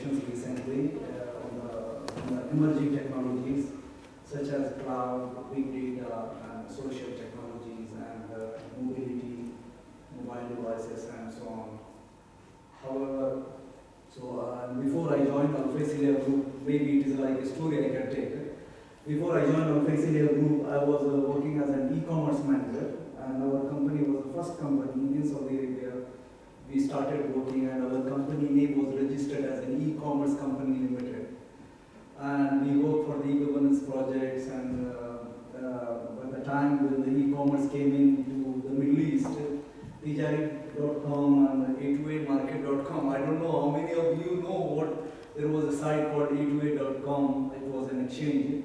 presentations recently on the emerging technologies such as cloud, big data, and social technologies, and mobility, mobile devices, and so on. However, before I joined Alphacilia Group, maybe it is like a story I can take. Before I joined Alphacilia Group, I was working as an e-commerce manager, and our company was the first company in Saudi Arabia. We started working, and our company name was registered as an e-commerce company limited. And we worked for the e-governance projects, and by the time when the e-commerce came into the Middle East, Tijari.com and A28market.com. I don't know how many of you know what there was a site called A28.com. It was an exchange,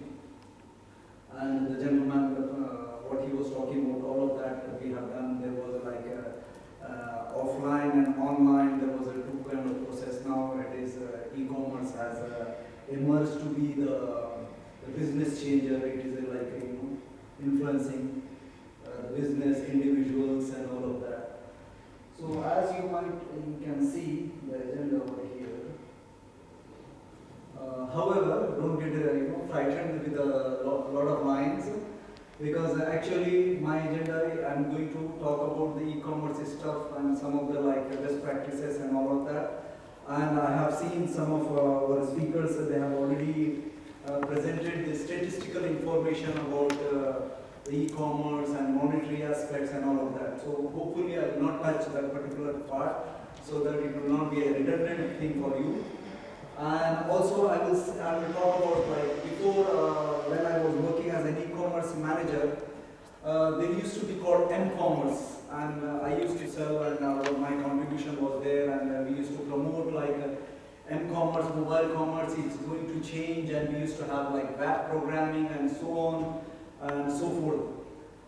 and the gentleman, what he was talking about, all of that we have done. There was like offline and online. There was a two kind of process. Now it is e-commerce has emerged to be the business changer. It is like influencing business, individuals, and all of that. So as you can see the agenda over here. However, don't get frightened with a lot of lines, because actually my agenda, I'm going to talk about the e-commerce stuff and some of the best practices and all of that. And I have seen some of our speakers, they have already presented the statistical information about the e-commerce and monetary aspects and all of that. So hopefully I will not touch that particular part, so that it will not be a redundant thing for you. And also I will talk about before when I was working as an e-commerce manager, there used to be called m-commerce, and I used to sell, and my contribution was there, and we used to promote m-commerce, mobile commerce is going to change, and we used to have web programming and so on and so forth.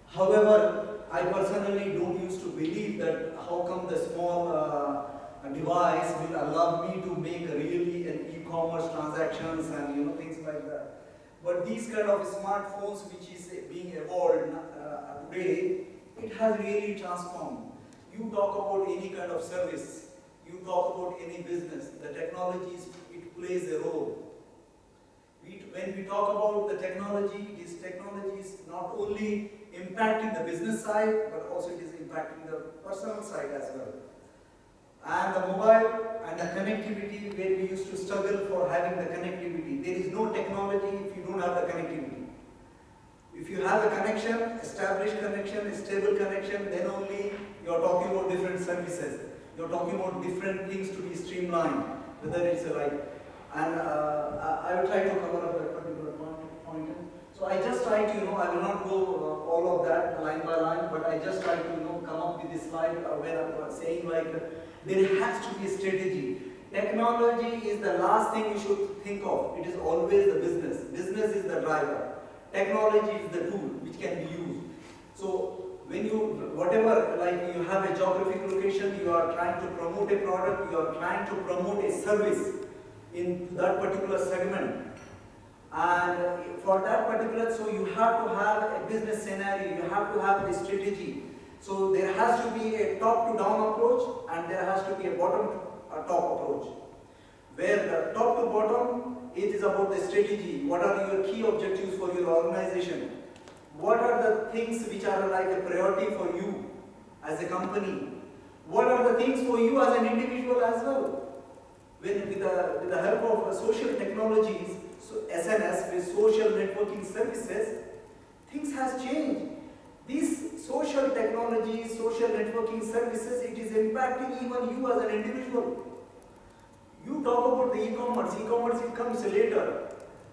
However, I personally don't used to believe that how come the small device will allow me to make really an e-commerce transactions and things like that. But these kind of smartphones which is being evolved today, it has really transformed. You talk about any kind of service, you talk about any business, the technologies, it plays a role. When we talk about the technology, this technology is not only impacting the business side, but also it is impacting the personal side as well. And the mobile and the connectivity, where we used to struggle for having the connectivity. There is no technology if you don't have the connectivity. If you have a connection, established connection, a stable connection, then only you are talking about different services. You are talking about different things to be streamlined, whether it's and I will try to cover up that particular point. So I just try to, I will not go all of that line by line, but I just try to, come up with this slide where I was saying there has to be a strategy. Technology is the last thing you should think of. It is always the business. Business is the driver. Technology is the tool which can be used. So when you have a geographic location, you are trying to promote a product, you are trying to promote a service in that particular segment. And for that particular, so you have to have a business scenario, you have to have a strategy. So there has to be a top-to-down approach, and there has to be a bottom-to-top approach. Where the top to bottom, it is about the strategy. What are your key objectives for your organization? What are the things which are like a priority for you as a company? What are the things for you as an individual as well? With the help of social technologies, so SNS, with social networking services, things has changed. These social technologies, social networking services, it is impacting even you as an individual. You talk about the e-commerce, it comes later.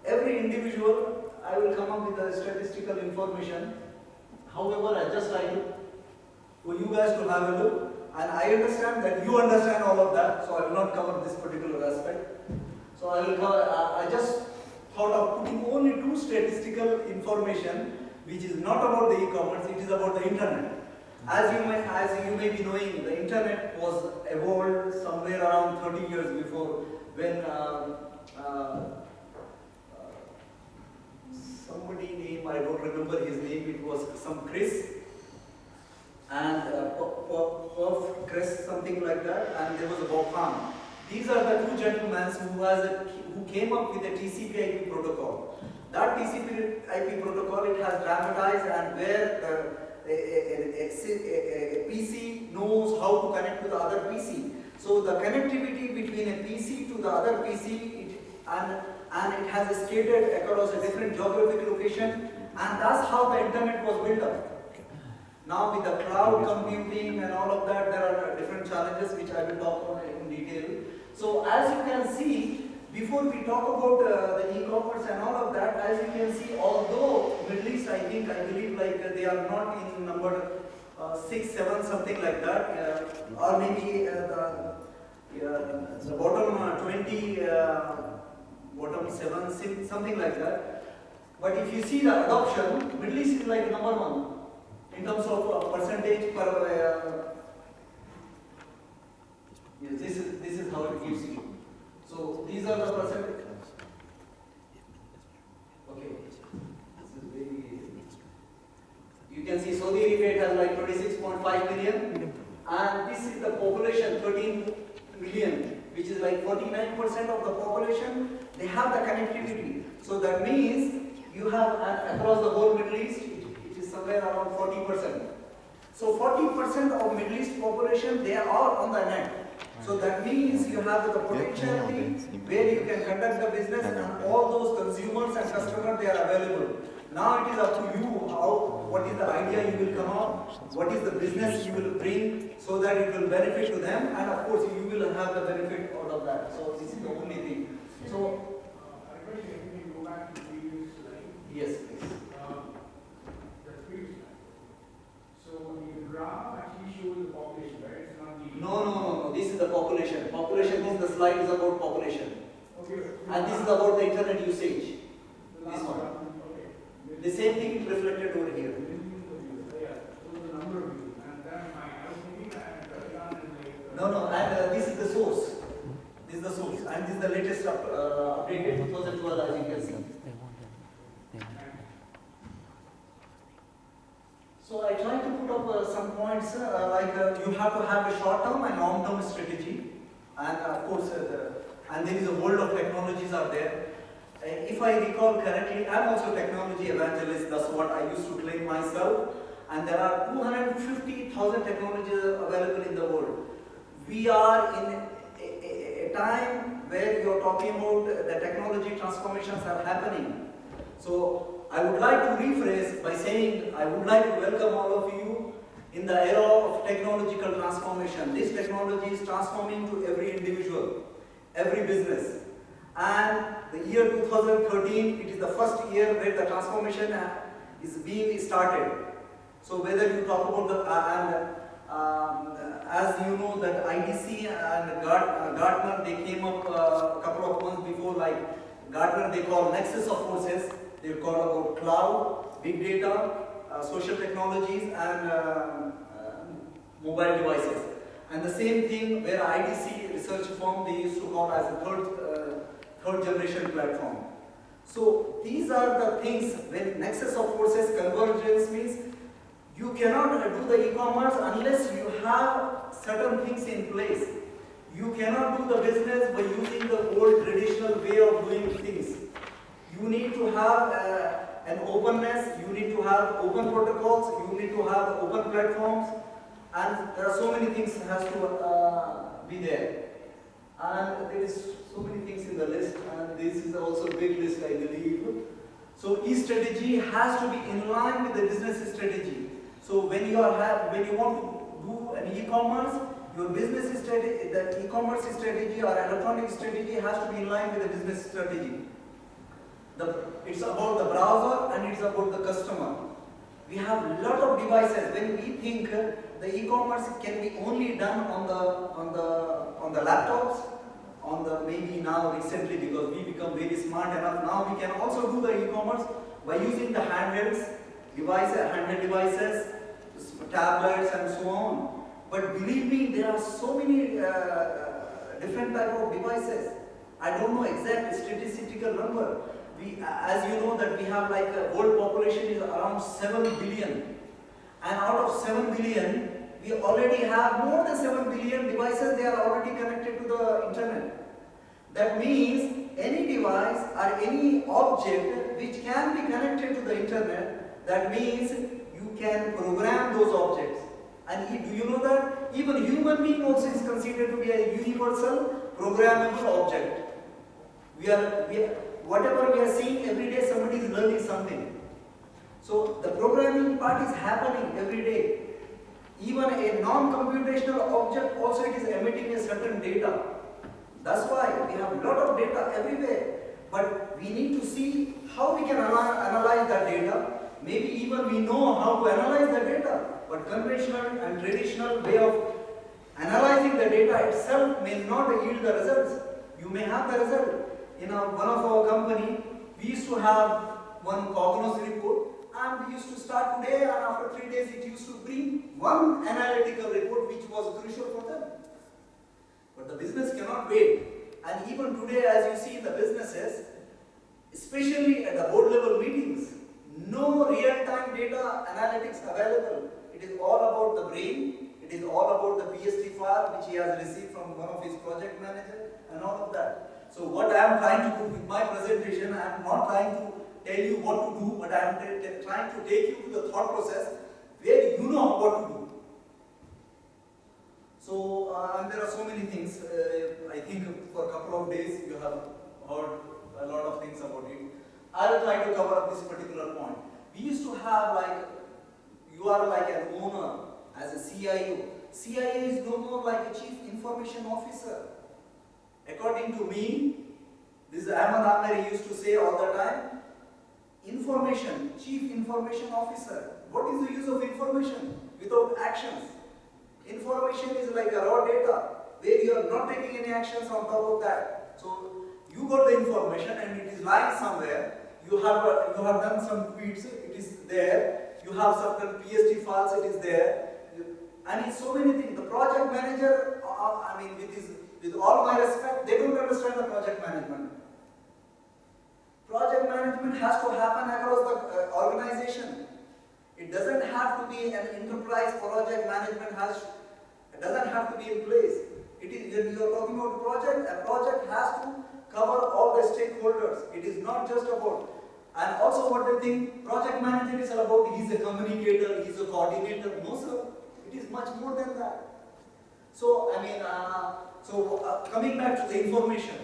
Every individual, I will come up with the statistical information. However, I just try to, for you guys to have a look. And I understand that you understand all of that, so I will not cover this particular aspect. So I will cover, I just thought of putting only two statistical information, which is not about the e-commerce, it is about the internet. As you may be knowing, the internet was evolved somewhere around 30 years before, when somebody name, I don't remember his name, it was some Chris, and Chris, something like that, and there was a Bob Khan. These are the two gentlemen who came up with the TCP/IP protocol. That TCP/IP protocol, it has dramatized, and where a PC knows how to connect to the other PC. So the connectivity between a PC to the other PC, and it has skated across a different geographic location, and that's how the internet was built up. Now with the cloud computing and all of that, there are different challenges which I will talk on in detail. So as you can see, before we talk about the e-commerce and all of that, as you can see, although Middle East, I believe like they are not in number 6, 7, something like that, or maybe the bottom 20, bottom 7, something like that. But if you see the adoption, Middle East is like number 1 in terms of percentage per. Yes, this is how it gives you. So these are the percentage. Okay, this is very. You can see Saudi Arabia has like 26.5 million, and this is the population 13 million, which is like 49% of the population. They have the connectivity. So that means you have across the whole Middle East, it is somewhere around 40%. So 40% of Middle East population, they are all on the net. So that means you have the potentiality where you can conduct the business, and all those consumers and customers, they are available. Now it is up to you what is the idea you will come out, what is the business you will bring so that it will benefit to them, and of course you will have the benefit out of that. So this is the only thing. So go back to the previous slide. Yes, please. The previous slide. So the graph actually shows the population, right? It's not the. No. This is the population. Population is the slide is about population. Okay. And this is about the internet usage. The This last one. Okay. The same thing is reflected over here. Yeah. So the number of views, and then I was thinking that No, and this is the source. This is the source, and this is the latest updated 2012, as you can see. So I try to put up some points like you have to have a short-term and long-term strategy, and of course, and there is a world of technologies are there. If I recall correctly, I'm also a technology evangelist. That's what I used to claim myself. And there are 250,000 technologies available in the world. We are in a time where you're talking about the technology transformations are happening. So I would like to rephrase by saying I would like to welcome all of you in the era of technological transformation. This technology is transforming to every individual, every business. And the year 2013, it is the first year where the transformation is being started. So whether you talk about the, as you know that IDC and Gartner, they came up a couple of months before, like Gartner they call nexus of forces, they call about cloud, big data, social technologies and mobile devices. And the same thing where IDC research firm, they used to call as a third generation platform. So these are the things when nexus of forces convergence means you cannot do the e-commerce unless you have certain things in place. You cannot do the business by using the old traditional way of doing things. You need to have an openness, you need to have open protocols, you need to have open platforms, and there are so many things that has to be there. And there is so many things in the list, and this is also a big list, I believe. So e-strategy has to be in line with the business strategy. So when you want to do an e-commerce, your business strategy, the e-commerce strategy or electronic strategy has to be in line with the business strategy. It's about the browser and it's about the customer. We have a lot of devices. When we think the e-commerce can be only done on the laptops, on the maybe now recently because we become very smart enough. Now we can also do the e-commerce by using the handheld devices, tablets and so on. But believe me, there are so many different type of devices. I don't know exact statistical number. As you know that we have like the world population is around 7 billion. And out of 7 billion, we already have more than 7 billion devices, they are already connected to the internet. That means any device or any object which can be connected to the internet, that means you can program those objects. And do you know that even human being also is considered to be a universal programmable object. Whatever we are seeing every day, somebody is learning something. So the programming part is happening every day. Even a non-computational object also it is emitting a certain data. That's why we have a lot of data everywhere. But we need to see how we can analyze that data. Maybe even we know how to analyze the data. But conventional and traditional way of analyzing the data itself may not yield the results. You may have the result. In one of our company, we used to have one Cognos report, and we used to start today, and after 3 days it used to bring one analytical report which was crucial for them. But the business cannot wait. And even today, as you see in the businesses, especially at the board level meetings, no real-time data analytics available. It is all about the brain, it is all about the PST file which he has received from one of his project managers and all of that. So what I am trying to do with my presentation, I am not trying to tell you what to do, but I am trying to take you to the thought process where you know what to do. So and there are so many things. I think for a couple of days you have heard a lot of things about it. I will try to cover up this particular point. We used to have like, you are like an owner as a CIO. CIO is no more like a chief information officer. According to me, this Ahmed Ameri used to say all the time, information, chief information officer. What is the use of information without actions? Information is like a raw data where you are not taking any actions on top of that. So you got the information and it is lying somewhere. You have done some tweets, it is there. You have certain PST files, it is there. And it's so many things. The project manager, with all my respect, they don't understand the project management. Project management has to happen across the organization. It doesn't have to be an enterprise project management it doesn't have to be in place. It is, when you are talking about a project has to cover all the stakeholders. It is not just about, and also what they think, project manager is about, he's a communicator, he's a coordinator. No sir, it is much more than that. So, coming back to the information,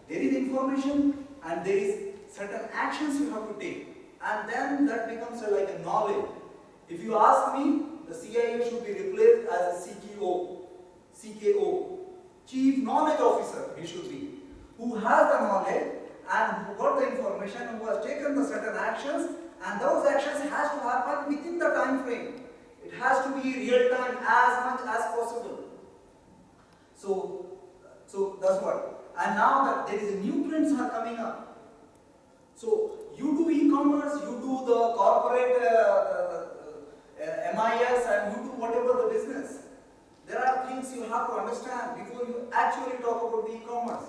there is information and there is certain actions you have to take, and then that becomes like a knowledge. If you ask me, the CIO should be replaced as a CKO, Chief Knowledge Officer, he should be, who has the knowledge and who got the information, who has taken the certain actions, and those actions has to happen within the time frame. It has to be real time as much as possible. So that's what. And now that there is new trends are coming up. So you do e-commerce, you do the corporate MIS, and you do whatever the business. There are things you have to understand before you actually talk about the e-commerce.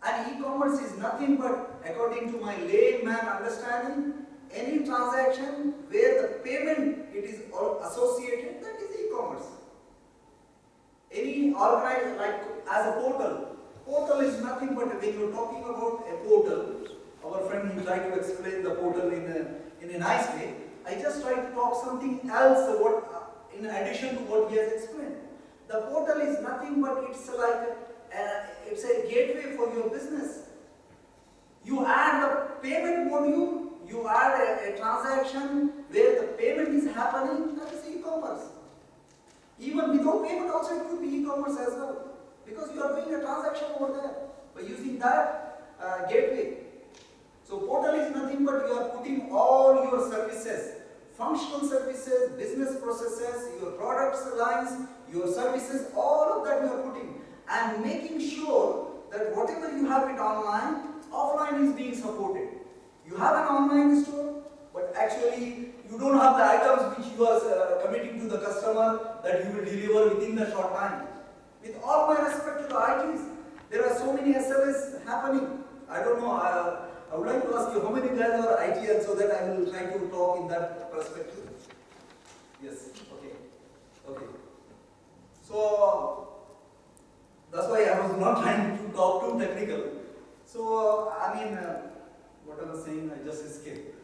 And e-commerce is nothing but, according to my layman understanding, any transaction where the payment it is associated, that is e-commerce. Any organized, like as a portal. Portal is nothing but, when you're talking about a portal, our friend he tried to explain the portal in a nice way. I just try to talk something else in addition to what he has explained. The portal is nothing but it's like it's a gateway for your business. You add the payment module, you add a transaction where the payment is happening, that is e-commerce. Even without payment also it could be e-commerce as well, because you are doing a transaction over there by using that gateway. So portal is nothing but you are putting all your services, functional services, business processes, your products lines, your services, all of that you are putting, and making sure that whatever you have it online, offline is being supported. You have an online store, but actually you don't have the items which you are committing to the customer that you will deliver within the short time. With all my respect to the ITs, there are so many SLAs happening. I don't know, I would like to ask you how many guys are IT, and so that I will try to talk in that perspective. Yes, okay. Okay. So that's why I was not trying to talk too technical. So what I was saying, I just escaped.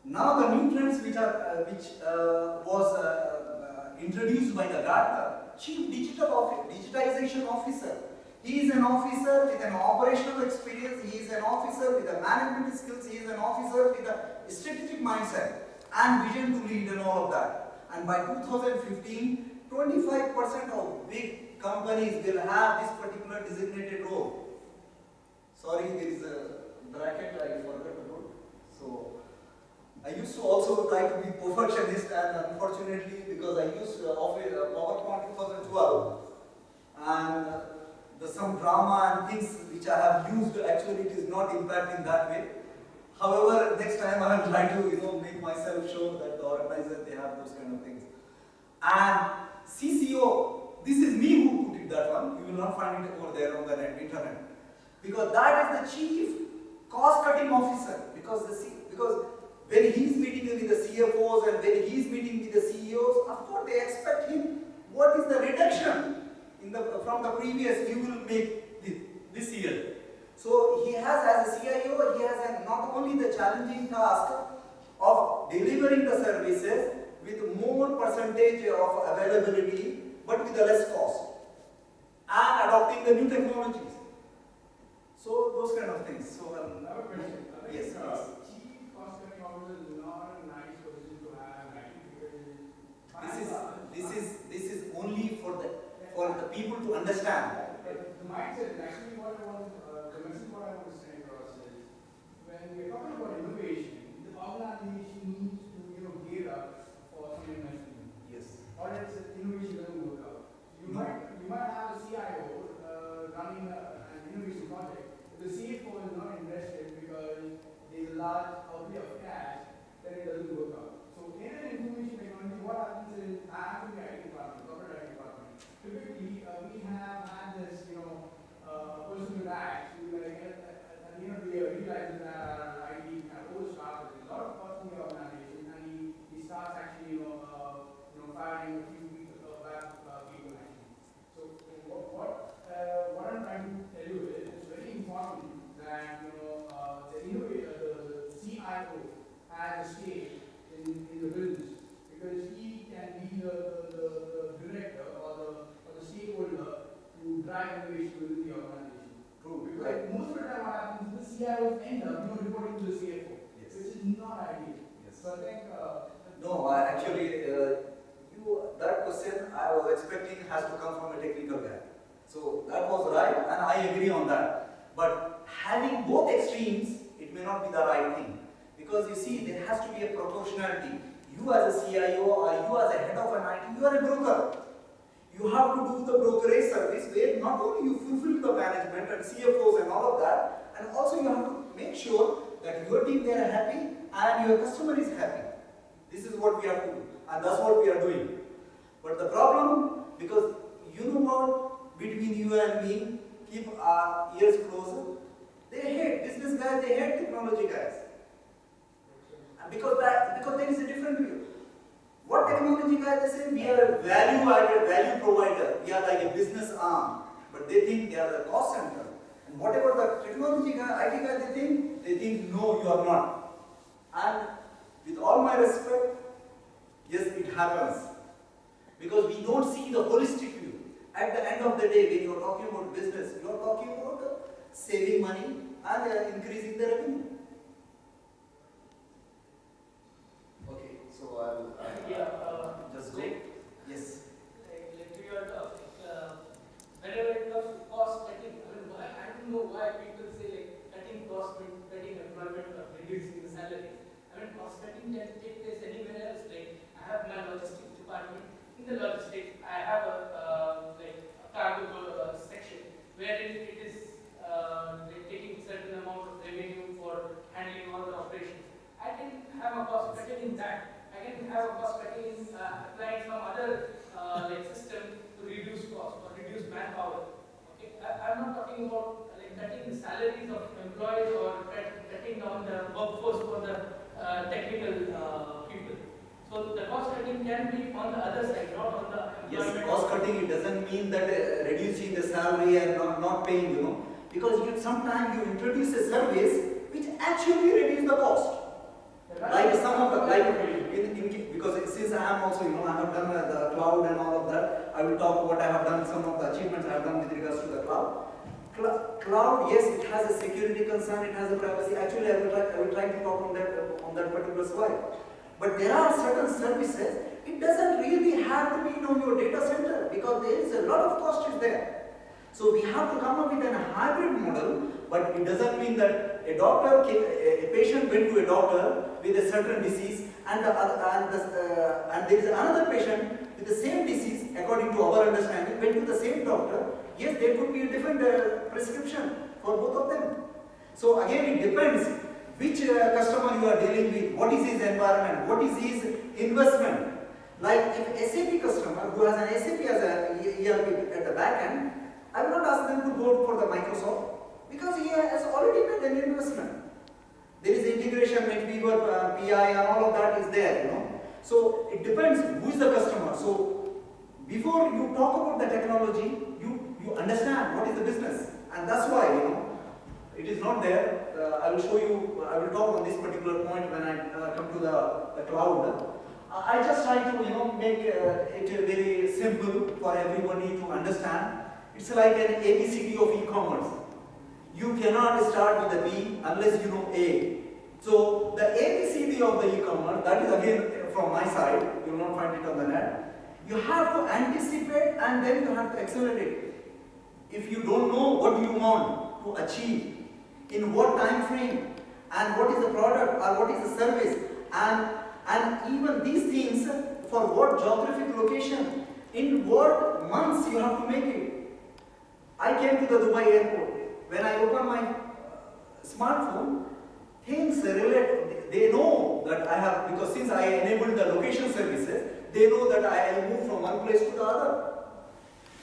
Now the new trends which was introduced by the Gartner, Chief Digitization Officer. He is an officer with an operational experience, he is an officer with a management skills, he is an officer with a strategic mindset and vision to lead and all of that. And by 2015, 25% of big companies will have this particular designated role. Sorry, there is a bracket I forgot to put. So I used to also try to be perfectionist, and unfortunately, because I used PowerPoint 2012, and the some drama and things which I have used, actually it is not impacting that way. However, next time I will try to make myself sure that the organizer they have those kind of things. And CCO, this is me who put it that one. You will not find it over there on the internet, because that is the chief cost-cutting officer. Because when he is meeting with the CFOs and when he is meeting with the CEOs, of course they expect him what is the reduction from the previous you will make this year. So he has, as a CIO, he has not only the challenging task of delivering the services with more percentage of availability but with a less cost and adopting the new technologies. So those kind of things. So I have a question. yes, yes. Chief cost cutting officer is not a nice position to have, right? Because This is only for the people to understand. the mindset is actually what I want. The message what I want to send across is when we're talking about innovation, the organization needs to gear up for some investment. Yes. Or else innovation doesn't work out. You might have a CIO running an innovation project. If the CFO is not interested because there's a large outlay of cash, then it doesn't work out. So in an information technology, what happens is I have to be IT department, corporate IT department. Typically, we have had this, person with acts who like at the end of the year realizes that our IT kind of overstaffed. There's a lot of cost in the organization, and he starts actually, firing a few people people actually. So what I'm trying to tell you is it's very important that the innovator, the CIO has a stake in the business, because he can be the director or the stakeholder to drive innovation within the organization. True. Because Right. most of the time what happens is the CIOs end up reporting to the CFO, Yes. which is not ideal. Yes. So I think No, that question I was expecting has to come from a technical guy. So that was right, and I agree on that. But having both extremes, it may not be the right thing. Because you see, there has to be a proportionality. You as a CIO or you as a head of an IT, you are a broker. You have to do the brokerage service where not only you fulfill the management and CFOs and all of that, and also you have to make sure that your team they are happy and your customer is happy. This is what we have to do, and that's what we are doing. But the problem, because you know what, between you and me, keep our ears closer. They hate business guys, they hate technology guys. And because there is a different view. What technology guys they say? We are a value-added, value provider. We are like a business arm. But they think they are the cost center. And whatever the technology guy, IT guy they think no, you are not. And with all my respect, yes, it happens. Because we don't see the holistic view. At the end of the day, when you are talking about business, you are talking about saving money and increasing the revenue. Okay, so I'll just go. Yes. Like we are talking, whenever it comes to cost cutting, I don't know why people say like cutting cost means cutting employment or reducing the salary. Cost cutting can take place anywhere else. Like I have my logistics department. In the logistics, I have a cargo section wherein it is like taking certain amount of revenue for handling all the operations. I can have a cost cutting in that. I can have a cost cutting in applying some other system to reduce cost or reduce manpower. Okay, I'm not talking about like cutting the salaries of employees or cutting down the workforce for the technical people. So So the cost cutting can be on the other side, not on the Yes, employment. cost cutting, it doesn't mean that reducing the salary and not paying, because sometimes you introduce a service which actually reduce the cost. Like some of the, because since I am also, I have done the cloud and all of that, I will talk what I have done, some of the achievements I have done with regards to the cloud. Cloud, yes, it has a security concern, it has a privacy. Actually, I will try to talk on that particular slide. But there are certain services, it doesn't really have to be on your data center because there is a lot of cost is there. So we have to come up with a hybrid model, but it doesn't mean that a patient went to a doctor with a certain disease and there is another patient with the same disease, according to our understanding, went to the same doctor. Yes, there could be a different prescription for both of them. So again, it depends which customer you are dealing with, what is his environment, what is his investment. Like if SAP customer who has an SAP as a ERP at the back end, I will not ask them to go for the Microsoft because he has already made an investment. There is integration, NetWeaver, PI and all of that is there, So it depends who is the customer. So before you talk about the technology, you understand what is the business. And that's why, it is not there. I will show you, I will talk on this particular point when I come to the cloud. I just try to, make it very simple for everybody to understand. It's like an ABCD of e-commerce. You cannot start with a B unless you know A. So the ABCD of the e-commerce, that is again from my side, you will not find it on the net. You have to anticipate and then you have to accelerate. If you don't know what you want to achieve, in what time frame, and what is the product or what is the service, and even these things for what geographic location, in what months you have to make it. I came to the Dubai airport. When I open my smartphone, things relate, they know that I have, because since I enabled the location services, they know that I will move from one place to the other.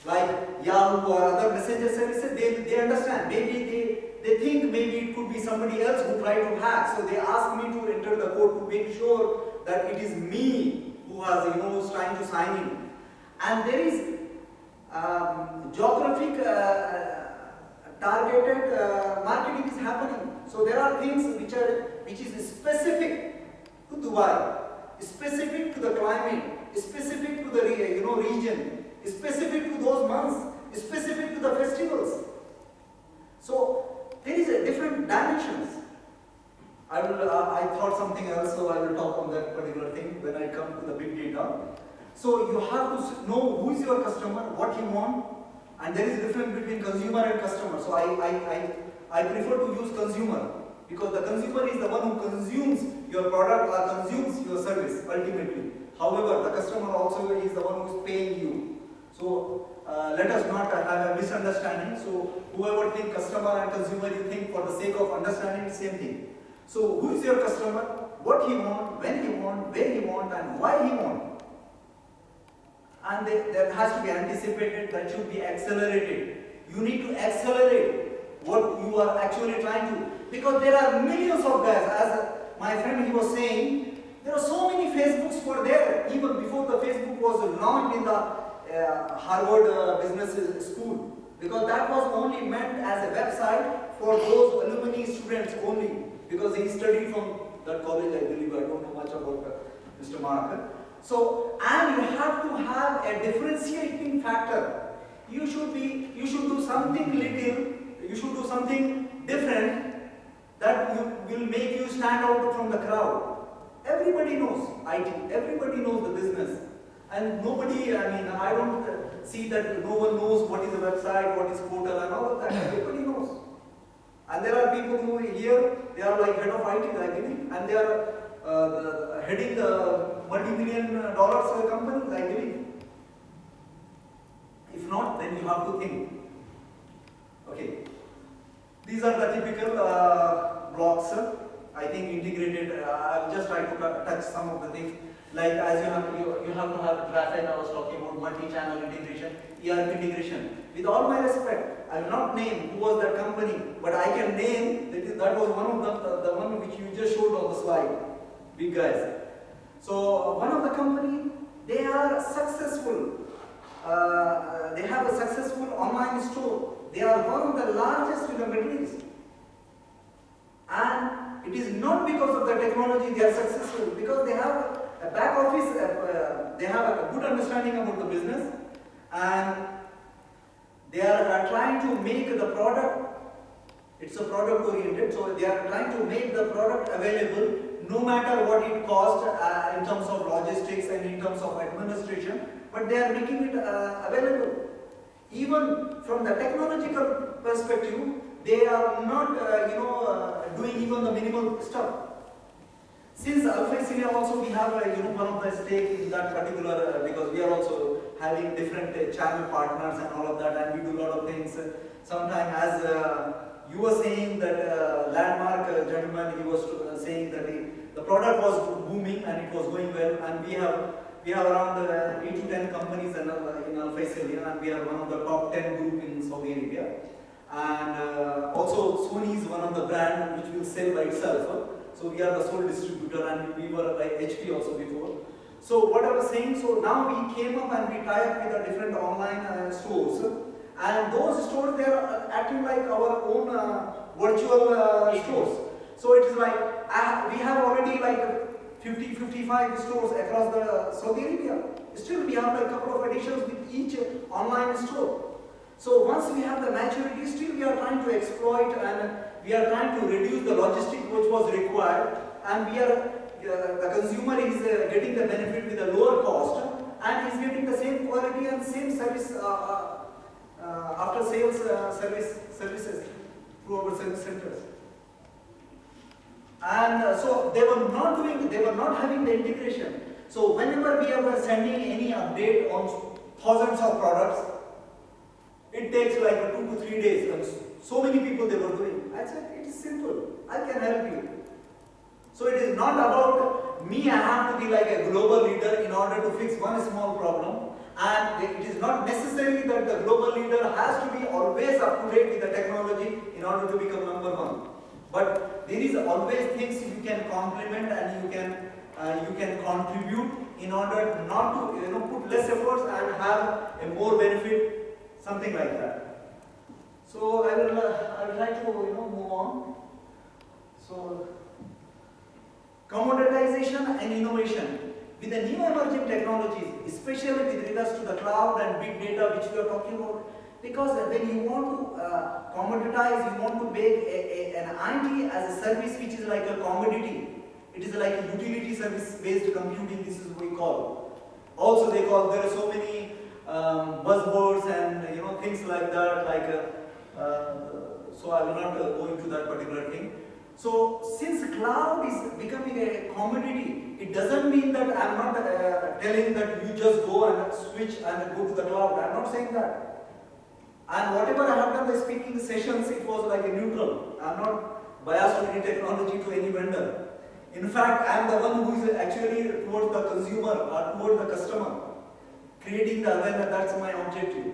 Like Yahoo or other messenger services, they understand. Maybe they think maybe it could be somebody else who tried to hack. So they ask me to enter the code to make sure that it is me who has, who's trying to sign in. And there is geographic targeted marketing is happening. So there are things which is specific to Dubai, specific to the climate, specific to the region, specific to those months, specific to the festivals. So there is a different dimensions. I thought something else, so I will talk on that particular thing when I come to the big data. So you have to know who is your customer, what he wants, and there is a difference between consumer and customer. So I prefer to use consumer because the consumer is the one who consumes your product or consumes your service ultimately. However, the customer also is the one who is paying you. So let us not have a misunderstanding. So whoever think customer and consumer, you think for the sake of understanding the same thing. So who is your customer, what he want, when he want, where he want, and why he want. And that has to be anticipated, that should be accelerated. You need to accelerate what you are actually trying to. Because there are millions of guys, as my friend he was saying, there are so many Facebooks were there, even before the Facebook was launched in the Harvard Business School. Because that was only meant as a website for those alumni students only. Because he studied from that college, I believe, I don't know much about Mr. Mark. So, and you have to have a differentiating factor. You should do something little, you should do something different that will make you stand out from the crowd. Everybody knows IT, everybody knows the business. And nobody, I don't see that no one knows what is a website, what is portal and all of that. Everybody knows. And there are people who here, they are like head of IT, I believe, and they are heading the multi-million dollars companies, I believe. If not, then you have to think. Okay. These are the typical blocks. I think integrated. I'll just try to touch some of the things. Like as you have to have traffic. I was talking about multi-channel integration, ERP integration. With all my respect, I will not name who was that company, but I can name that was one of the one which you just showed on the slide. Big guys. So one of the company, they are successful. They have a successful online store. They are one of the largest in the Middle East. And it is not because of the technology they are successful, because they have a back office, they have a good understanding about the business, and they are trying to make the product, it's a product oriented, so they are trying to make the product available no matter what it costs in terms of logistics and in terms of administration, but they are making it available. Even from the technological perspective, they are not doing even the minimal stuff. Since Alpha also we have one of the stake in that particular because we are also having different channel partners and all of that, and we do a lot of things. Sometimes as you were saying that landmark gentleman, he was saying that the product was booming and it was going well, and we have around 8 to 10 companies in Alpha, and we are one of the top 10 group in Saudi Arabia. And also Sony is one of the brand which will sell by itself. So we are the sole distributor, and we were like HP also before. So what I was saying, so now we came up and we tie up with the different online stores, and those stores, they are acting like our own virtual stores. So it is like we have already like 50-55 stores across the Saudi Arabia. Still we have like a couple of additions with each online store. So once we have the maturity, still we are trying to exploit, and we are trying to reduce the logistic which was required, and we are the consumer is getting the benefit with a lower cost, and is getting the same quality and same service after sales services through our service centers. And so they were not having the integration. So whenever we are sending any update on thousands of products, it takes like 2 to 3 days, and so many people they were doing. I said, it is simple, I can help you. So it is not about me, I have to be like a global leader in order to fix one small problem, and it is not necessarily that the global leader has to be always up to date with the technology in order to become number one. But there is always things you can complement, and you can contribute in order not to put less efforts and have a more benefit. Something like that. So I will try to move on. So commoditization and innovation with the new emerging technologies, especially with regards to the cloud and big data which we are talking about. Because when you want to commoditize, you want to make an IT as a service which is like a commodity. It is like a utility service based computing. This is what we call. Also, they call there are so many buzzwords and things like that, so I will not go into that particular thing. So since cloud is becoming a commodity, it doesn't mean that I am not telling that you just go and switch and go to the cloud. I am not saying that. And whatever I have done the speaking sessions, it was like a neutral. I am not biased to any technology, to any vendor. In fact, I am the one who is actually towards the consumer or towards the customer, creating the awareness. That's my objective.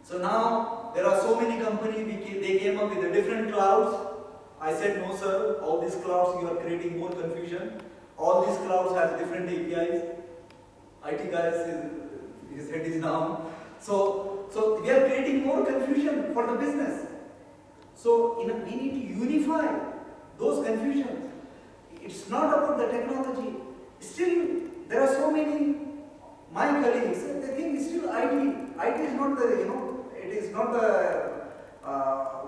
So now there are so many companies, they came up with the different clouds. I said, no sir, all these clouds, you are creating more confusion. All these clouds have different APIs. IT guys, his head is down. So we are creating more confusion for the business. So we need to unify those confusions. It's not about the technology. Still, there are so many, my colleagues, they think it's still IT. IT is not the, it is not the,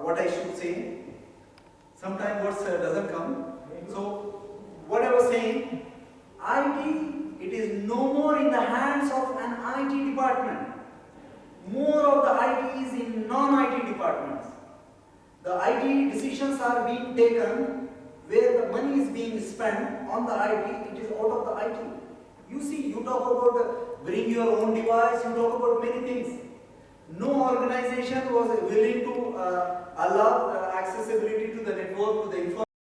what I should say. Sometimes words doesn't come. So, what I was saying, IT, it is no more in the hands of an IT department. More of the IT is in non-IT departments. The IT decisions are being taken where the money is being spent on the IT, it is out of the IT. You see, you talk about bring your own device, you talk about many things. No organization was willing to allow accessibility to the network, to the information.